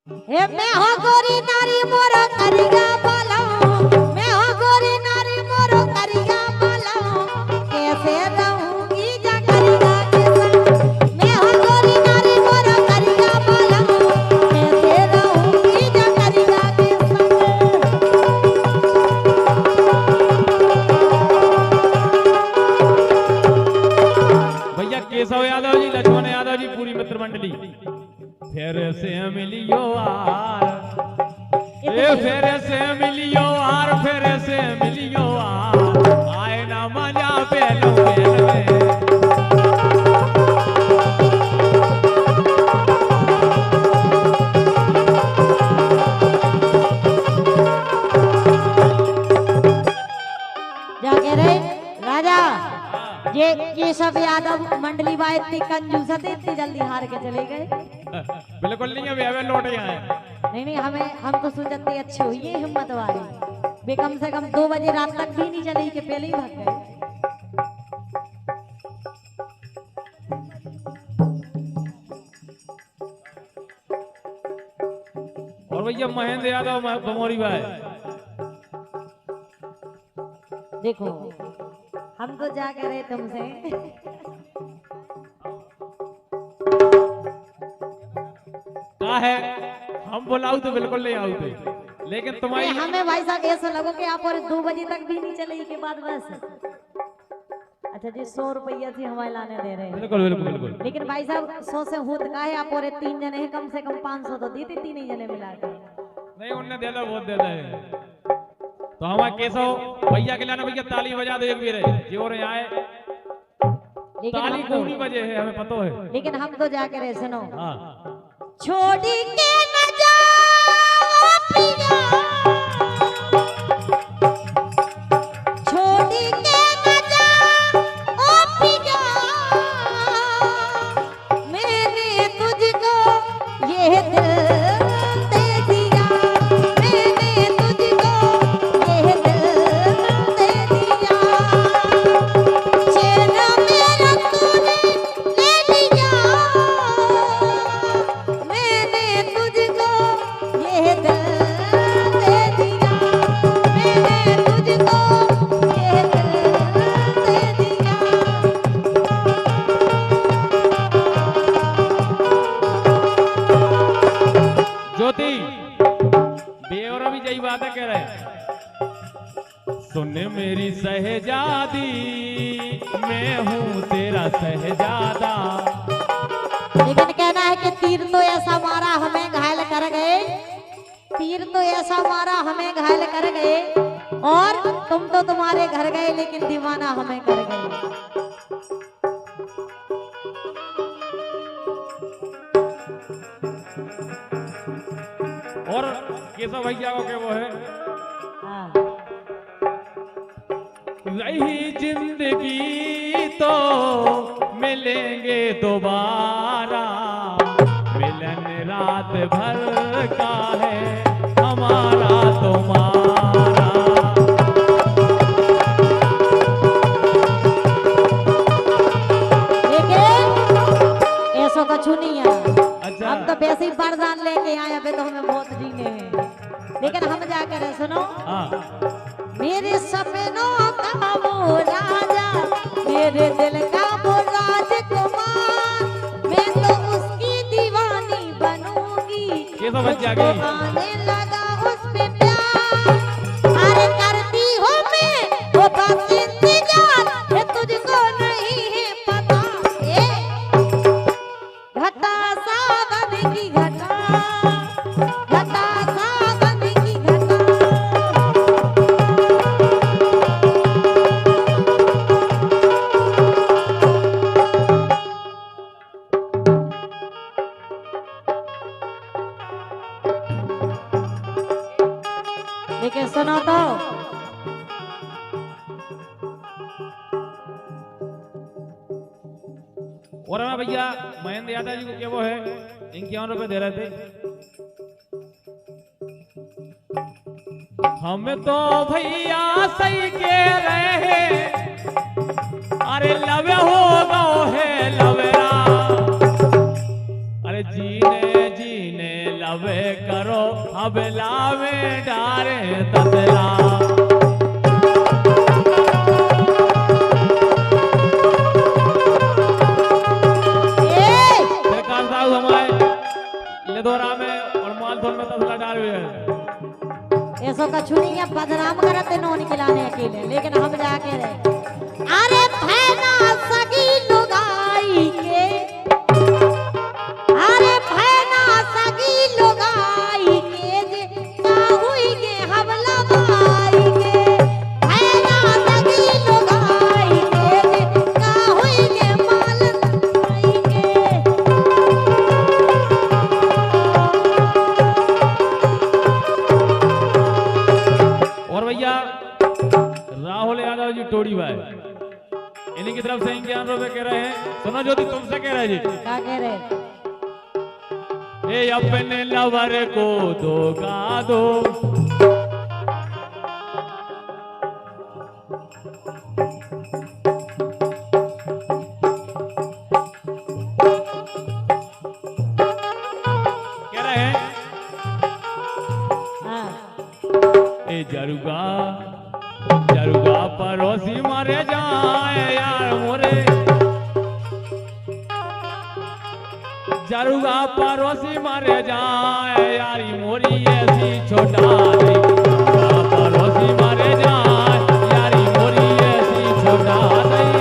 हे मैं हो गोरी नारी मोर करिया बालाओ, मैं हो गोरी नारी मोर करिया बालाओ, कैसे रहूंगी जा करिया के संग। मैं हो गोरी नारी मोर करिया बालाओ, कैसे रहूंगी जा करिया के संग। भैया केशव यादव जी, लक्ष्मण यादव जी, पूरी मित्र मंडली फिर से मिलियो आर, फिर से मिलियो आर, फिर से मिलियो आर, आए ना मजा पहलो पहल में। जाके रे राजा ये सब यादव मंडली बा इतनी कंजूस थे, इतनी जल्दी हार के चले गए। बिल्कुल नहीं, अभी हमें लौट आए। नहीं हम तो सोचते अच्छे हुई है हिम्मत वाले, वे कम से कम 2 बजे रात तक भी नहीं चले कि पहले ही भाग गए। और भैया महेंद्र यादव बमोरी भाई, देखो हम तो जा के रहे तुमसे क्या है, हम बुलाऊ तो बिल्कुल नहीं आऊ थे, लेकिन तुम्हारी हमें भाई साहब ऐसा लगो कि आप और 2 बजे तक भी नहीं चले के बाद बस। अच्छा जी 100 रुपया से हमारे लाने दे रहे हैं। बिल्कुल बिल्कुल बिल्कुल। लेकिन भाई साहब 100 से होत का है, आप और 3 जने हैं, कम से कम 500 तो दी थी 3 जने मिला के। नहीं उनने दे दो, बहुत दे दे। तो हमारे केशव भैया के लाना, भैया ताली बजा दो एक भी रहे जी, और आए ताली को नहीं बजे है, हमें पता है। लेकिन हम तो जाके रहे सुनो, हाँ छोड़ी के न जाओ पिया, छोड़ी के न जाओ पिया, मैंने तुझको ये दिल दे दिया, मैंने तुझको ये दिल दे दिया, चैन मेरा तूने ले लिया, मैंने तुझको ये दिल दे दिया, मैंने तुझको ये दिल दे दिया। ज्योति बेवरा भी यही बात है कह रहे, सुन मेरी सहजादी, मैं हूँ तेरा सहजादा। लेकिन कहना है कि तीर तो ऐसा मारा हमें घायल कर गए, तीर तो ऐसा मारा हमें घायल कर गए, और तुम तो तुम्हारे घर गए लेकिन दीवाना हमें कर गए। और केशव भैया को क्या वो है, हाँ। रही जिंदगी तो मिलेंगे दोबारा, मिलन रात भर का है हमारा तुम्हारा। लेकिन ऐसा कुछ नहीं है, अच्छा हम तो वैसे ही वरदान लेके आए, अभी तो हमें बहुत जीने हैं। लेकिन हम जाकर सुनो, हाँ मेरे सपनों का वो राजा, मेरे दिल का वो राजकुमार, मैं तो उसकी दीवानी बनूंगी, केशव बच्चा मुझको गई। आने लगा उस पे प्यार, अरे करती हूँ मैं वो बस इंतजार, ये तुझको नहीं है पता, ए घटा सावन की घटा, घटा सावन की घटा। लेकिन सुनो तो, और हमें भैया महेंद्र यादव जी को क्या वो है, 51 रुपए दे रहे थे। हम तो भैया सही के रहे, अरे लवे हो गो है लवेरा, अरे जीने जीने लवे करो हबला में डारे ततला। सरकार साहब हमारे लेदोरा में और मालथोन में ततला डाल हुए हैं। ऐसो कछु नहीं है, बदनाम करते नो निकलाने अकेले, लेकिन हम जाके रहे। अरे भैना सगी लुगाई के, अरे भैना सगी लुगाई के जे चाहुई के हमला बाई के, भैना सगी लुगाई के जे चाहुई के मालन बाई के। और भैया राहुल यादव जी टोड़ी भाई इन्हीं की तरफ से इक्यावन रुपए कह रहे हैं। सुनो ज्योति तुमसे कह रहे जी, क्या कह रहे? ए अपने लवर को धोखा दो। कह रहे हैं हाँ ए जरुगा जरुगा पड़ोसी मारे जाए यार मोरे, जरुगा पड़ोसी मारे जाए यारी मोरी ऐसी छोटा नहीं। जरुगा पड़ोसी मारे जाए यारी मोरी ऐसी छोटा नहीं।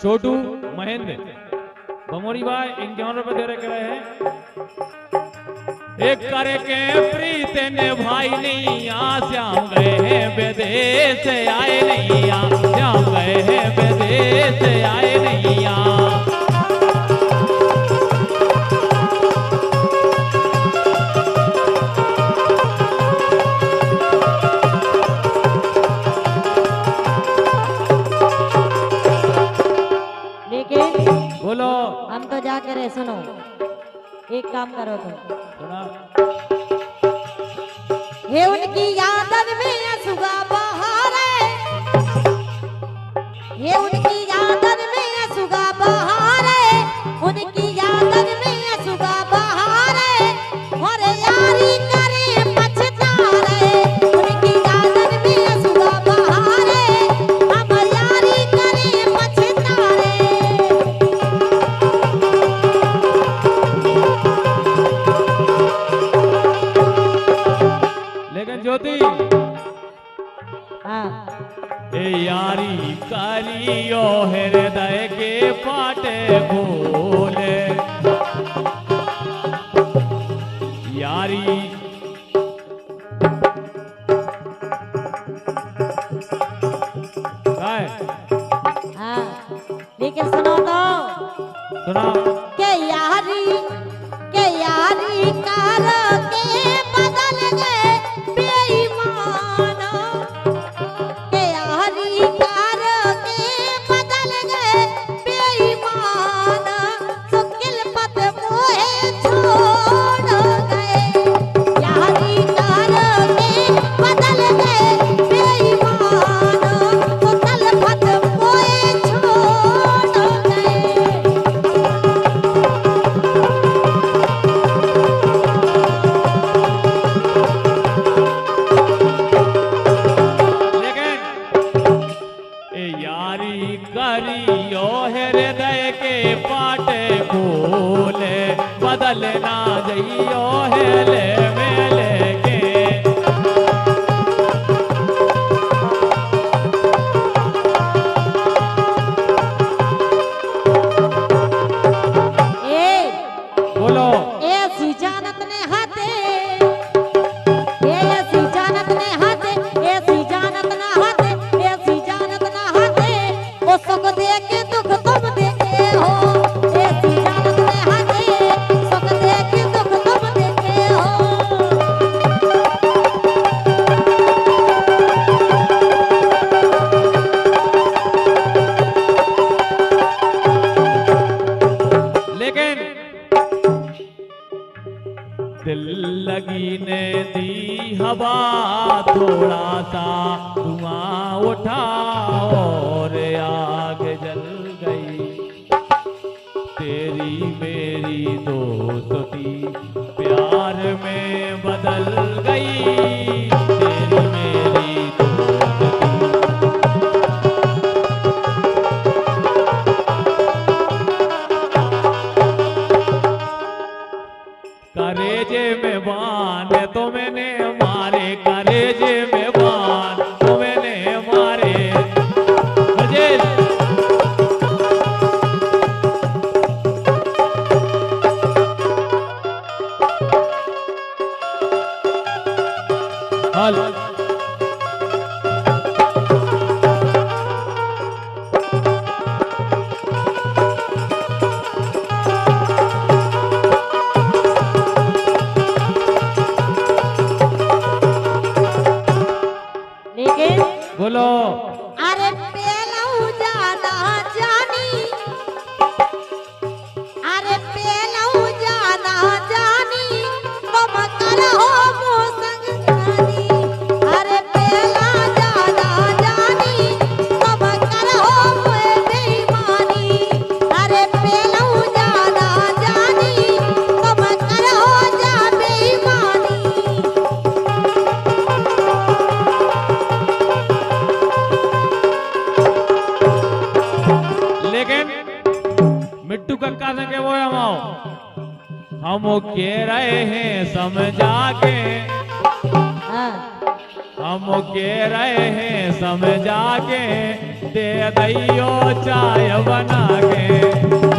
छोटू महेंद्र बमोरी भाई 51 रुपए दे रहे हैं। एक करे के प्रीत ने भाई नहीं श्याम गए हैं विदेश आए नहीं, श्याम गए हैं विदेश आए नहीं। बोलो हम तो जाके रहे। सुनो एक काम करो तुम, ये उनकी यादन में सुगा बहारे, ये उनकी यादन में सुगा बहारे, उनकी यादन में सुगा बहारे, और यारी करे पछतारे, उनकी यादन में सुगा बहारे, हम यारी करे पछतारे। ज्योति हाँ ए यारी कालियो हृदय के पाटे बोले, यारी हाँ लेकिन सुनो तो, सुना के यारी कार के बदल गए बेईमान, के यारी कार के बदल गए बेईमान, सुकिल पत मोहे छोड़ गए, लगी ने दी हवा थोड़ा सा धुआं उठा और आग जल गई। तेरी मेरी दोस्ती प्यार में बदल गई। तेरी मेरी दोस्ती करेजे में बान तो मैंने मारे, करेजे में बान तो मैंने मारे। अजय हल लेकिन बोलो। अरे पेलऊ जाना जानी, अरे पेलऊ जाना जानी, तुम करहो मो संग जानी। अरे पेला जाना जानी, तुम करहो मोए बेईमानी। अरे पेलऊ जाना जानी, तुम करहो जा बेईमानी। लेकिन मिट्टू कक्का से के वो हम कह रहे हैं समझा के, हाँ। हम कह रहे हैं समझा के, दे दैयो चाय बना के।